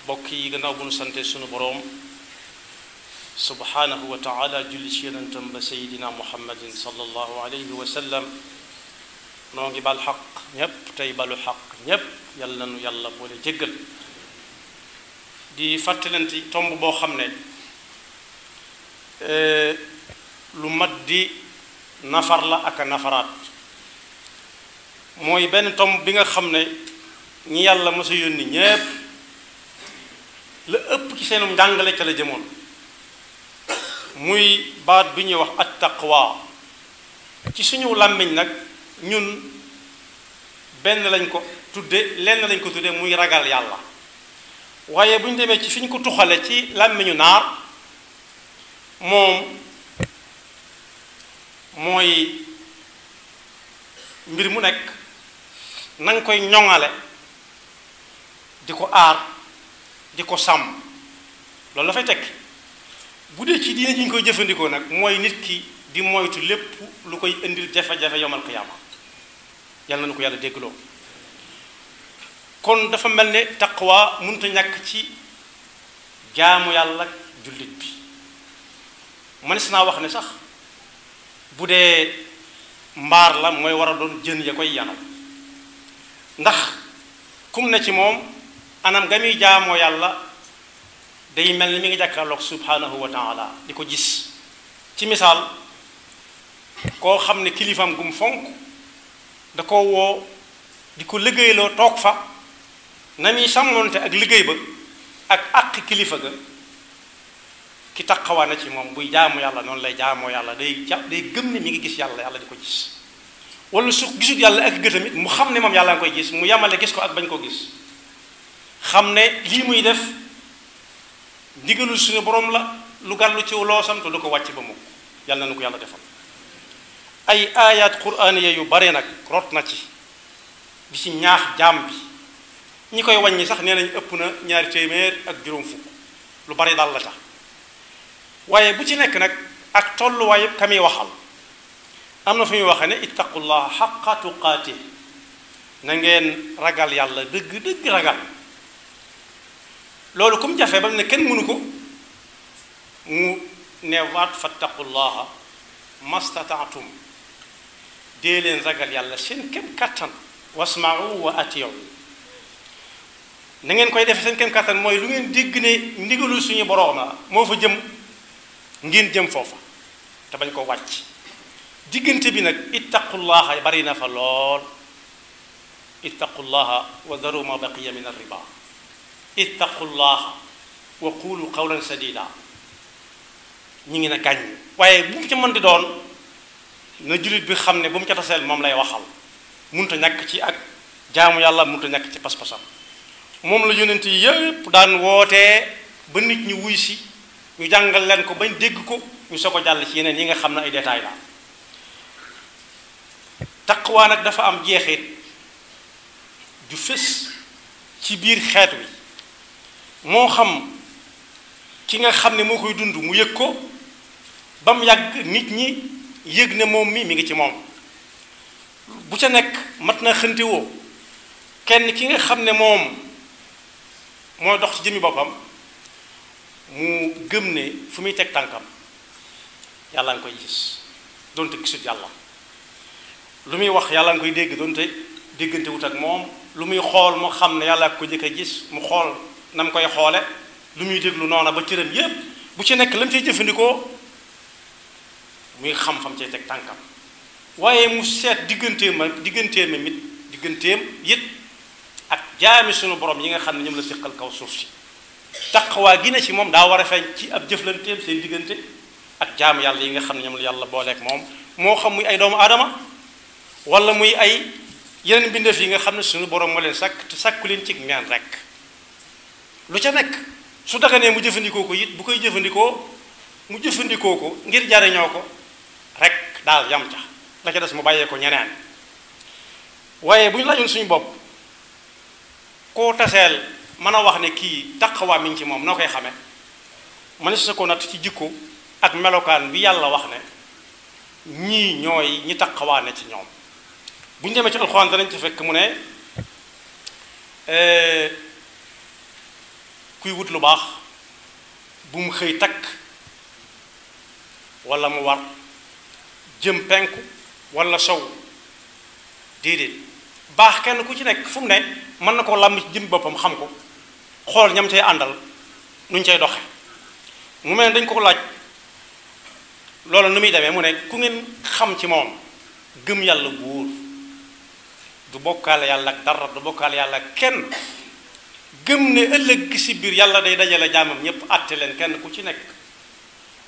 bokk yi gannaaw bu nu sante sunu boroom subhanahu wa taala julli ci yonentam ba sayidina muhammadin sallallahu alayhi wa sallam noo ngi bal xaq ñépp tey balu xaq ñépp yàlla nu yàlla boole jéggal di fàttalante tomb boo xam ne lu mat di nafar la ak a nafaraat mooy benn tomb bi nga xam ne ñi yàlla mos a yónni ñépp la ëpp ci seenum njàngale ca la jëmoon muy baat bi ñuy wax at taqwa ci suñu làmmiñ nag ñun benn lañ ko tudde lenn lañ ko tudde muy ragal yàlla waaye bu ñu demee ci fi ñu ko tuxale ci làmmiñu naar moom mooy mbir mu nekk na nga koy ñoŋale di ko aar di ko sàmm loolu dafay tekki bu dee ci diine ji ñu koy jëfandikoo nag mooy nit ki di moytu lépp lu koy indil jafe-jafe yowmal qiyaama yàlla na ko yàlla déggloo kon dafa mel ne taqwa mënut a ñàkk ci jaamu yàlla jullit bi mënees naa wax ne sax bu dee mbaar la mooy war a doon jën ya koy yanam ndax kum ne ci moom anam ga muy jaamoo yàlla day mel ni mi ngi jàkkaarloog subhanahu wa taala di ko gis ci misaal koo xam ne kilifaam gum fonk da ko woo di ko liggéeyloo toog fa na muy sàmmoonte ak liggéey ba ak àq kilifa ga ki taqawaa na ci moom buy jaamu yàlla noonu lay jaamoo yàlla day gëm ne mi ngi gis yàlla yàlla di ko gis wala su gisut yàlla ak gëtamit mu xam ne moom yàlla nga koy gis mu yamale gis ko ak bañ koo gis xam ne lii muy def ndigalul suñu borom la lu gàllu ci loosam te du ko wàcc ba mukk yàlla na ko yàlla defal ay ayat quraaniya yu bare nag rot na ci di ci ñaax jaam bi ñi koy wàññi sax nee nañ ëpp na 200 ak juróom fukk lu bari daal la tax waaye bu ci nekk nag ak tolluwaayu ka muy waxal am na fu muy waxee ne ittaqullaha xaqa tuqaatih na ngeen ragal yàlla dëgg ragal loolu comme jafe ba mu ne kenn mënu ko mu neewaat fattaqullaha mastataatum dee leen ragal yàlla seen kem kattan wasma'u wa ati'u na ngeen koy defee seen kem kattan mooy lu ngeen dégg ne ndigalul suñu boroom la moo fa jëm ngeen jëm foofa te bañ ko wàcc diggante bi nag ittaqullaha bari na fa lool ittaqullaha wa daru ma baqiya min ar-riba ittaqullaha wa qulu qawlan sadida ñi ngi na gàññ waaye bu mu ca mën di doon na jullit bi xam ne bu mu ca taseel moom lay waxal munta ñàkk ci ak jaamu yàlla munta ñàkk ci pas-pasam moom la yonent yi yépp daan wootee ba nit ñi wuy si ñu jàngal leen ko bañ dégg ko ñu soo ko jàll ci yeneen yi nga xam ne ay détails la taqwa nag dafa am jeexit ju fës ci biir xeet wi moo xam ki nga xam ne moo koy dund mu yëg ko ba mu yàgg nit ñi yëg ne moom mi ngi ci moom bu ca nekk mat na xëntewoo kenn ki nga xam ne moom mooy dox ci jëmmi boppam mu gëm ne fu muy teg tànkam yàlla nga koy gis doonte gisut yàlla lu muy wax yàlla nga koy dégg doonte déggante wut ak moom lu muy xool moo xam ne yàlla ko jëkk a gis mu xool na mu koy xoole lu muy déglu noona ba cëram yépp bu ci nekk la mu cay jëfandikoo muy xam fam cay teg tànkam waaye mu seet digganteem it ak jaami sunu borom yi nga xam ne ñoom la siqal kaw suuf si taqwa gi ne ci moom daa war a feeñ ci ab jëflanteem seen diggante ak jaamu yàlla yi nga xam ne ñoom la yàlla booleeg moom moo xam muy ay doomu aadama wala muy ay yeneen mbindeef yi nga xam ne suñu borom moo leen sàkk te sàkku leen ci neen rek lu ca nekk su daganee mu jëfandikoo ko it bu koy jëfandikoo mu jëfandikoo ko ngir jariñoo ko rek daal yam ca la ca des mu bàyyee ko ñeneen waaye bu ñu laajoon suñu bopp koo taseel mën a wax ne kii taqwa mi ngi ci moom noo koy xamee man sa ko natt ci jikko ak melokaan bi yàlla wax ne ñii ñooy ñi taqwa ne ci ñoom bu ñu demee ci alxuraan danañ ci fekk mu ne kuy wut lu baax bu mu xëy takk wala mu war jëm penku wala sow déedéet baax kenn ku ci nekk fu mu ne mën na koo làmb ci jëm boppam xam ko xool ñam cay àndal nuñ cay doxe mu mel ne dañ ko laaj loolu nu muy demee mu ne ku ngeen xam ci moom gëm yàlla bu wóor du bokkaale yàlla ak dara du bokkaale yàlla ak kenn gëm ne ëllëg gi si biir yàlla day dajale jaamam ñépp àtte leen kenn ku ci nekk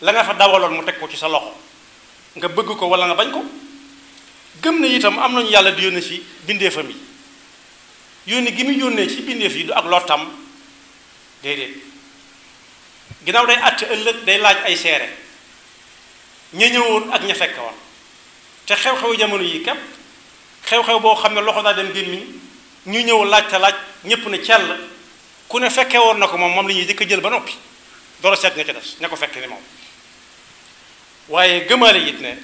la nga fa dawaloon mu teg ko ci sa loxo nga bëgg ko wala nga bañ ko gëm ne itam am nañu yàlla di yónne ci bindeefam yi yónni gi muy yónnee ci bindeef yi du ak lottam déedéet ginnaaw day àtte ëllëg day laaj ay seere ña ñëwoon ak ña fekk woon te xew-xewu jamono yi képp xew-xew boo xam ne loxo daa dem gémmiñ ñu ñëw laaj te laaj ñépp ne cell ku ne fekkee woon na ko moom la ñuy jëkk a jël ba noppi door a seet nga ca des ña ko fekke ni moom waaye gëmaale it ne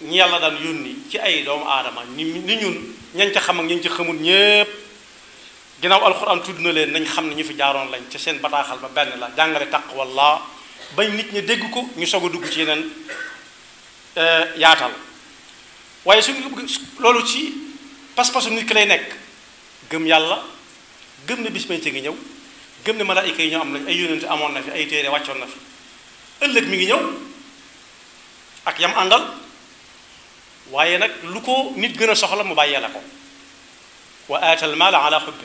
ñi yàlla daan yónni ci ay doomu aadama ni ñun ñañ ca xam ak ñañ ca xamul ñépp ginnaaw alxuraan tudd na leen nañ xam ne ñu fi jaaroon lañ ca seen bataaxal ba benn la jàngale taqwallah bañ nit ñi dégg ko ñu soog a dugg ci yeneen yaatal waaye suñu loolu ci pas-pasu nit ki lay nekk gëm yàlla gëm ne bis penc ngi ñëw gëm ne malaayika yi ñoo am nañ ay yónent amoon na fi ay téere wàccoon na fi ëllëg mi ngi ñëw ak yam àndal waaye nag lu ko nit gën a soxla mu bàyyee la ko wa aatal maala ala xubbi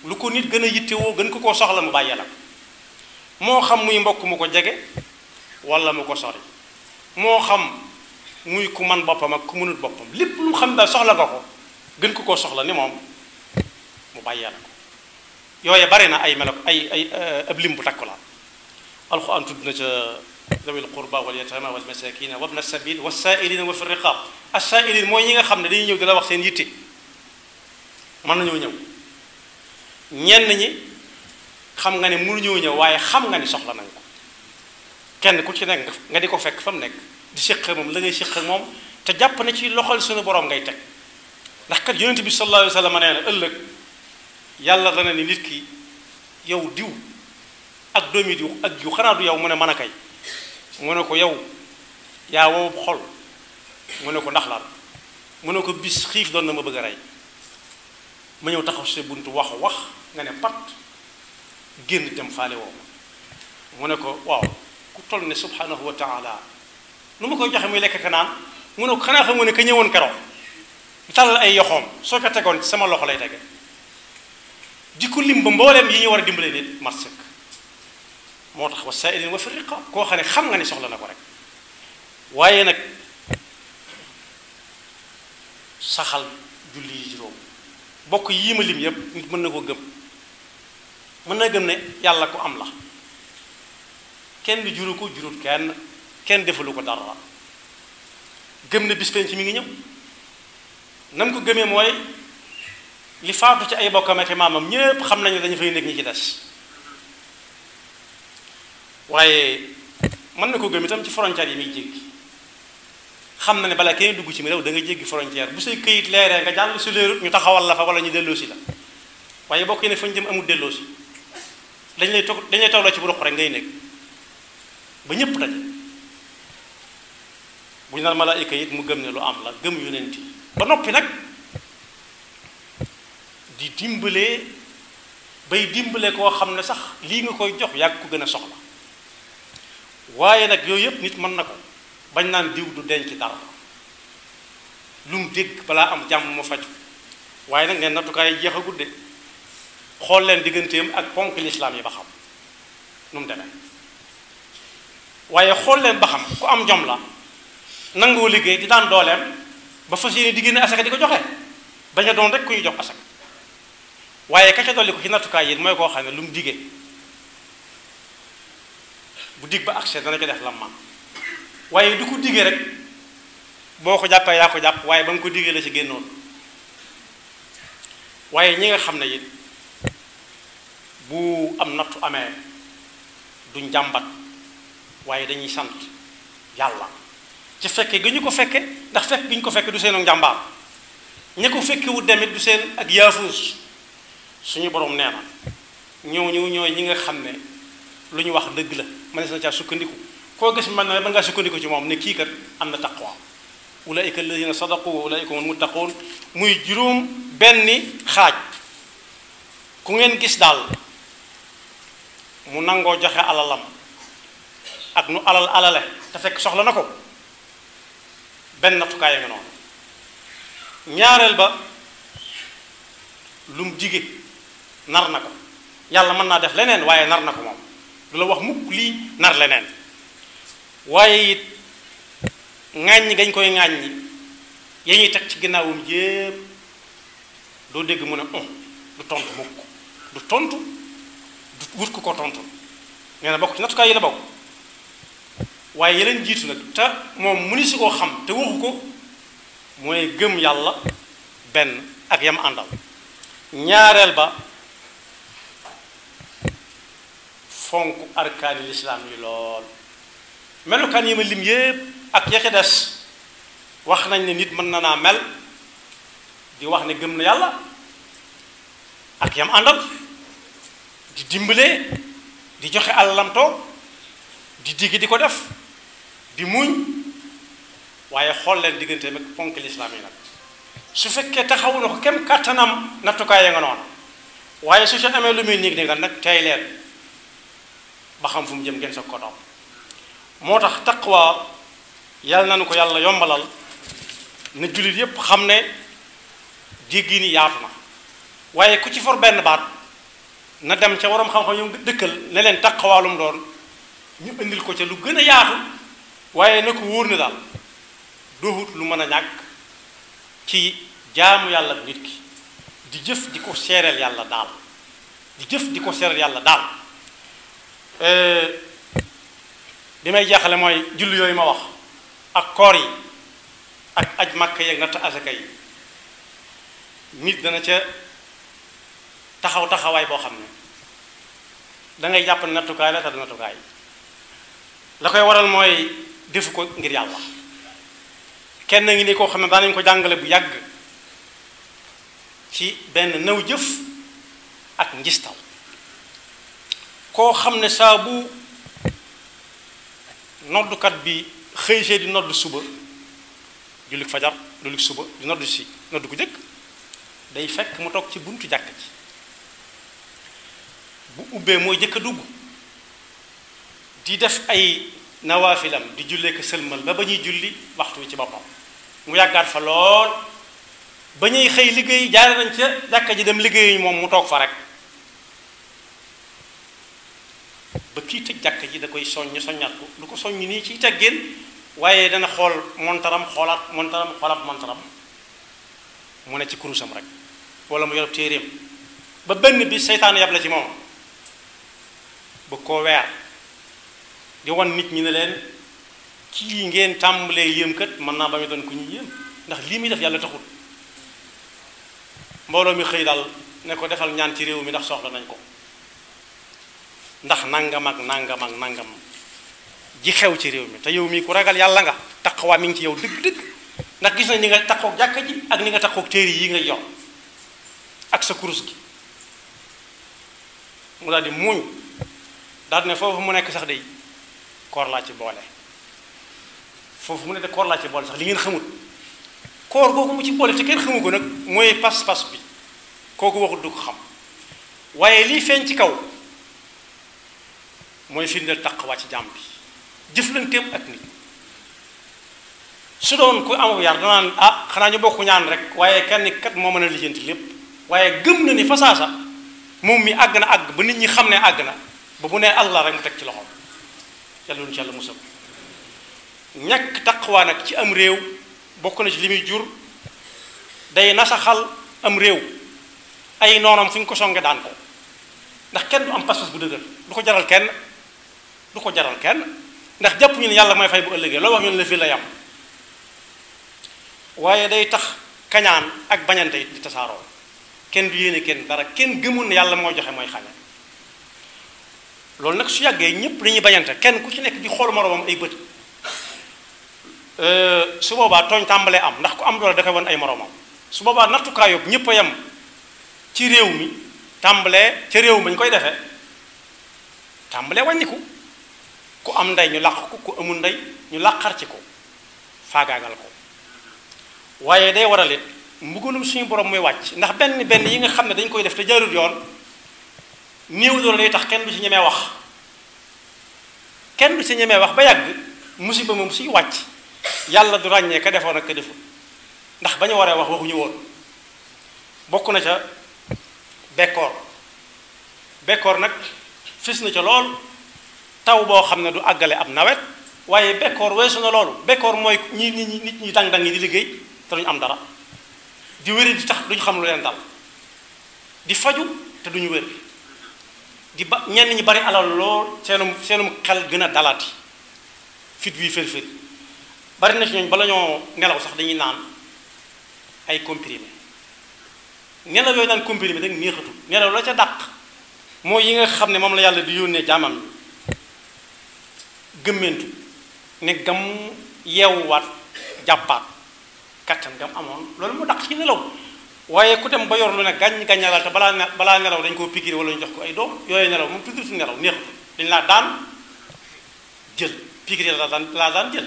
lu ko nit gën a yittewoo gën ko koo soxla mu bàyyee la ko moo xam muy mbokk mu ko jege wala mu ko sori moo xam muy ku man boppam ak ku mënut boppam lépp lu xam daal soxla nga ko gën ko koo soxla ni moom mu bàyyee la ko yooye bari na ay melo ay ab lim bu takku la alxuraan tudd na ca zawil qurba wal yatama wal masakina wabna sabil wasaa'ilina wa fi riqab as-saa'ilin mooy ñi nga xam ne dañuy ñëw di la wax seen yitte mën nañoo ñëw ñenn ñi xam nga ne mënuñoo ñëw waaye xam nga ni soxla nañ ko kenn ku ci nekk nga di ko fekk fa mu nekk di séq moom la ngay séq moom te jàpp ne ci loxol suñu borom ngay teg ndax kat yonent bi sallallahu alayhi wa sallam nee na ëllëg yàlla dana ni nit ki yow diw ak doomi diw ak diw xanaa du yow mu ne mën a kay mu ne ko yow yaa wow xol mu ne ko ndax lan mu ne ko bis xiif doon na ma bëgg a rey ma ñëw taxaw si buntu wax nga ne pat génn dem faale woo mu ne ko waaw ku toll ne subhanahu wa taala nu ma koy joxe muy lekk ka naan mu ne ko xanaa xam nga ne ka ñëwoon keroog di tàllal ay yoxoom soo ko tegoon ci sama loxo lay tege di ko lim ba mbooleem yi ñu war a dimbale nit mat sëkk moo tax wasaa'ilin wa fi riqaab koo xam ne xam nga ni soxla na ko rek waaye nag saxal julli yi juróom bokk yii ma lim yépp nit mën na ko gëm mën na gëm ne yàlla ko am la kenn du juru ko jurut kenn defalu ko dara gëm ne bis penc mi ngi ñëw nam ko gëmee mooy li faatu ci ay bokkam ak maamam ñépp xam nañu dañu fay nekk ñi ci des waaye mën na ko gëm itam ci frontière yi muy jéggi xam na ne balaa kenn dugg ci mi réew da nga jéggi frontière bu say këyit leeree nga jàll su leerut ñu taxawal la fa wala ñu delloosi la waaye bokk ne fañ jëm amul delloosi dañ lay tawloo ci bu ruq rek ngay nekk ba ñépp daje bu ñu naan malaayika it mu gëm ne lu am la gëm yonent yi ba noppi nag di dimbale koo xam ne sax lii nga koy jox yàgg ko gën a soxla waaye nag yooyu yëpp nit mën na ko bañ naan diw du denc dara lu mu dégg balaa am jàmm mu faju waaye nag neen nattukaay jeex a gudde xool leen digganteem ak ponk lislaam yi ba xam nu mu demee waaye xool leen ba xam ku am jom la nangoo liggéey di daan dooleem ba fas yéene di génne asaka di ko joxe bañ a doon rek ku ñu jox asaka waaye ka ca dolli ko ci nattukaay yi mooy koo xam ne lu mu diggee bu dig ba accès dana ko def lam man waaye du ko diggee rek boo ko jàppee yaa ko jàpp waaye ba nga ko diggee la ci génnoon waaye ñi nga xam ne it bu am nattu amee duñ jàmbat waaye dañuy sant yàlla ci fekke gi ñu ko fekke ndax fekk gi ñu ko fekke du seenu njàmbaar ña ko fekke wu demit du seen ak yaafuus suñu borom nee na ñooñu ñooy ñi nga xam ne lu ñu wax dëgg la mënees na caa sukkandiku koo gis mën ngaa sukkandiku ci moom ne kii kat am na taqwa ulaika alladina sadaqu wa ulaika hum muttaqun muy juróom benni xaaj ku ngeen gis daal mu nangoo joxe alalam ak nu alale te fekk soxla na ko benn nattukaay nga noonu ñaareel ba lu mu dige nar na ko yàlla mën naa def leneen waaye nar na ko moom du la wax mukk lii nar leneen waaye it ŋàññi gañ koy ŋàññi ya ñuy teg ci ginnaawum jépp doo dégg mu ne du tontu mukk du tontu du wut ku ko tontu nee na bokk ci nattukaay yi la bokk waaye yeneen jiitu nag te moom mu ni si koo xam te waxu ko mooy gëm yàlla benn ak yam àndal ñaareel ba fonk arkaani lislaam yi lool melukaan yi ma lim yépp ak ya ca des wax nañ ne nit mën na naa mel di wax ne gëm na yàlla ak yam àndal di dimbalee di joxe alalam toog di digg di ko def di muñ waaye xool leen diggante mag fonk lislaam yi nag su fekkee taxawu na ko kem kàttanam nattukaay ya nga noonu waaye su ci amee lu muy néeg négal nag tey leen ba xam fu mu jëm ngeen sa ko topp moo tax taqwa yàlla nañu ko yàlla yombalal na jullit yépp xam ne jéggi ni yaatu na waaye ku ci for benn baat na dem ca waroom xam-xam yu dëkkal ne leen taqwaalum doon ñu indil ko ca lu gën a yaatu waaye na ko wóor ne daal doohut lu mën a ñàkk ci jaamu yàlla nit ki di jëf di ko seereel yàlla daal di jëf di ko seereel yàlla daal bi may jeexale mooy julli yooyu ma wax ak koor yi ak aj màkk yeeg natt asaka yi nit dana ca taxawaay boo xam ne dangay jàpp ne nattukaay la te du nattukaay la koy waral mooy defu ko ngir yàlla kenn ngi ni koo xam ne daanañ ko jàngale bu yàgg ci benn naw jëf ak njistal koo xam ne saa bu noddukat bi xëy see di nodd suba jullit fajar jullit suba di nodd si nodd ku jëkk day fekk mu toog ci buntu jàkk ji bu ubbee mooy jëkk a dugg di def ay nawaafilam di jullee ko sëlmal ba ñuy julli waxtu wi ci boppam mu yàggaat fa lool ba ñuy xëy liggéey jaare nañ ca jàkka ji dem liggéeyuñu moom mu toog fa rek ba kii tëj jàkka ji da koy soññaat ko du ko soññ nii ci teggin waaye dana xool xoolaat montaram mu ne ci kurusam rek wala mu yorob téeréem ba benn bi seytaane yab la ci moom ba koo weer di wan nit ñi ne leen kii ngeen tàmbalee yéem kat mën naa ba mu doon ku ñu yéem ndax lii muy def yàlla taxul mbooloo mi xëy daal ne ko defal ñaan ci réew mi ndax soxla nañ ko ndax nangam ak nangam ji xew ci réew mi te yow mii ku ragal yàlla nga taqwa mi ngi ci yow dëgg-dëgg ndax gis nañ ni nga taqoog jàkka ji ak ni nga taqoog téere yi nga yor ak sa kurus gi mu daal di muuñ daal di ne foofu mu nekk sax day koor laa ci boole foofu mu ne de koor laa ci boole sax li ngeen xamut koor googu mu ci boole te kenn xamu ko nag mooy pas-pas bi kooku waxut du ko xam waaye lii feeñ ci kaw mooy firndeel taqwa ci jàmm bi jëflanteem ak nit su doon ku amul yar danaan xanaa ñu bokk ñaan rek waaye kenn kat moo mën a lijjanti lépp waaye gëm na ni fasaasa moom mi àgg na àgg ba nit ñi xam ne àgg na ba bu nee Allah rek mu teg ci loxoom yàlla nu ci yàlla musal ñàkk taqwa nag ci am réew bokk na ci li muy jur day nasaxal am réew ay noonam fu ñu ko songe daan ko ndax kenn du am pas-pas bu dëgër du ko jaral kenn ndax jàpp ñu ne yàlla mooy fay bu ëllëgee loolu wax ñu ne la fii la yam waaye day tax kañaan ak bañante it di tasaaroo kenn du yéene kenn dara kenn gëmul ne yàlla moo joxe mooy xañe loolu nag su yàggee ñépp dañuy bañante kenn ku ci nekk di xool moroomam ay bët su boobaa tooñ tàmbalee am ndax ku am doole da koy won ay moroomam su boobaa nattukaay yóbbu ñépp a yem ci réew mi tàmbalee ca réew mañ koy defee tàmbalee wàññiku ku am ndey ñu làq ko ku amul ndey ñu làqar ci ko faagaagal ko waaye day waral it mbugalum suñu borom muy wàcc ndax benn yi nga xam ne dañ koy def te jaarul yoon néew doole day tax kenn du ci ñemee wax kenn du ci ñemee wax ba yàgg musiba moom suy wàcc yàlla du ràññee ka defoon ak ka deful ndax ba ñu waree wax waxuñu woon bokk na ca bekkoor nag fis na ca lool taw boo xam ne du àggale ab nawet waaye bekkoor weesu na loolu bekkoor mooy nit ñi dang-dang yi di liggéey te duñu am dara di wéri di tax duñu xam lu leen dal di faju te duñu wér di ba ñenn ñi bari alal lool seenum xel gën a dalaati fit wi fër bari na ci ñooñ bala ñoo nelaw sax dañuy naan ay comprimé nelaw yooyu naan comprimé rek neexatul nelaw la ca dàq mooy yi nga xam ne moom la yàlla di yónnee jaamam yi gëmmentu ne gam yeewuwaat jàppaat kattan gam amoon loolu mu dàq ci nelaw waaye ku dem ba yor lu ne gàññalal te balaa nelaw dañ koo pikir wala ñu jox ko ay doom yooyu nelaw moom tudd fi nelaw neexatul dañ laa daan jël pikir laa daan jël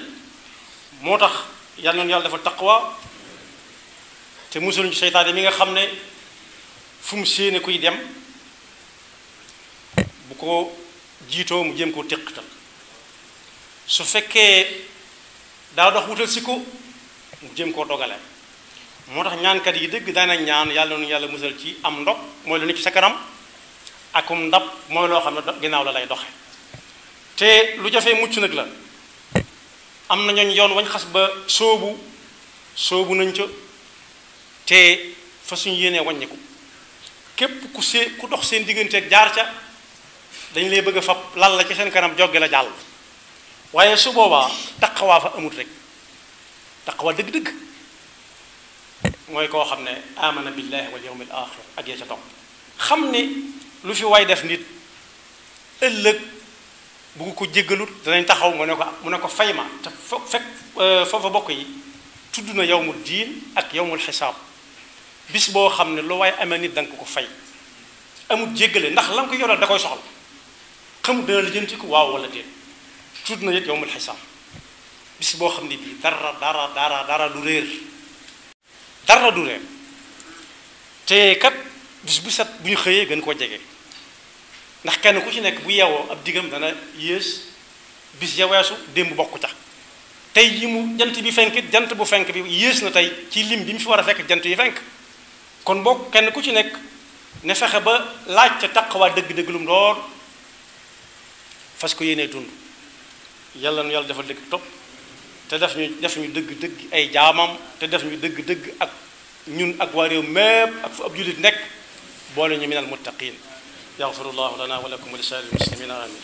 moo tax yàlla noonu yàlla dafa taqwa te musul seytaane mi nga xam ne fu mu séene kuy dem bu ko jiitoo mu jéem koo téqtal su fekkee daa dox wutal si ko mu jéem koo dogale moo tax ñaankat yi dëgg daana ñaan yàlla noonu yàlla musal ci am ndog mooy lu nekk ci sa kanam akum ndab mooy loo xam ne ginnaaw la lay doxe te lu jafee mucc nag la am na ñooñ yoon wañ xas ba soobu nañ ca te fa suñu yéenee wàññiku képp ku dox seen digganteeg jaar ca dañ lay bëgg a fab lal la ci seen kanam jogge la jàll waaye su boobaa taqawaa fa amut rek taqawaa dëgg-dëgg mooy koo xam ne amana billahi wal yawmil axir ak ya ca topp xam ne lu fi waay def nit ëllëg bu ko jéggalut danañ taxaw mu ne ko fay ma te fekk foofa bokk yi tudd na yawmul diin ak yawmul xisaab bis boo xam ne lu waaye amee nit da nga ko fay amul jéggale ndax la nga ko yoral da koy soxla xamul dana la jënti ko waaw wala déet tudd na it yawmul xisaab bis boo xam ne bii dara du réer dara du réer te kat bis bu set bu ñu xëyee gën koo jege ndax kenn ku ci nekk bu yeewoo ab diggam dana yées bis ya weesu démb bokku ca tey yi mu jant bi fenkit jant bu fenk bi yées na tey ci lim bi mu fi war a fekk jant yi fenk kon bokk kenn ku ci nekk ne fexe ba laaj ca taqwa dëgg-dëgg lum doon fas ko yéenee dund yàlla nu yàlla defal dëgg topp te def ñu dëgg-dëgg ay jaamam te def ñu dëgg-dëgg ak ñun ak waa réew mépp ak fu ab jullit nekk boole ñu minal muttaqin yaxfirullahu lana wa lakum wa li saa'iril muslimina amin